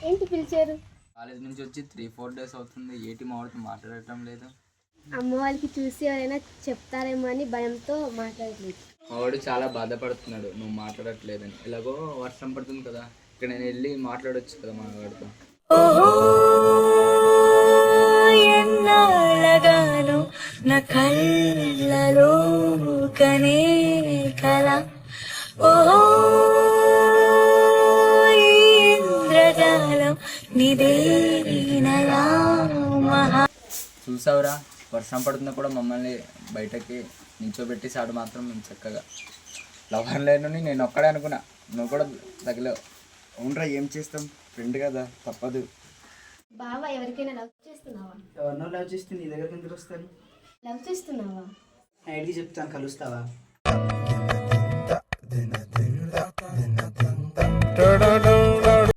ఏంటి పిలిచారు? కాలేజ్ నుంచి వచ్చి 3-4 డేస్ అవుతుంది. ఏటి మావాడితో మాట్లాడటం లేదు. అమ్మ వాళ్ళకి చూసి ఎవరైనా చెప్తారేమో అని భయంతో మాట్లాడలేదు. మావాడు చాలా బాధపడుతున్నాడు నువ్వు మాట్లాడట్లేదని. ఎలాగో వర్షం పడుతుంది కదా, ఇక్కడ నేను వెళ్ళి మాట్లాడొచ్చు కదా మా వాడితో. ఎన్నాళ్ళగాను నా కళ్ళలో కనే కల ఓహో ఇంద్రజాలం నిదేనలా మహా. చూసావురా, వర్షం పడుతున్నా కూడా మమ్మల్ని బయటకి నించోబెట్టి సాడు మాత్రం మేము చక్కగా లవర్ లేనని నేను ఒక్కడే అనుకున్నా. నువ్వు కూడా తగిలేవు. అవునరా, ఏం చేస్తాం, ఫ్రెండ్ కదా, తప్పదు. బావా ఎవరికైనా లవ్ చేస్తున్నావా? ఎవరినో లవ్ చేస్తే నీ దగ్గరికి ఎందుకు వస్తాను? లవ్ చేస్తున్నావా? నైట్కి చెప్తాను, కలుస్తావా? Da da da da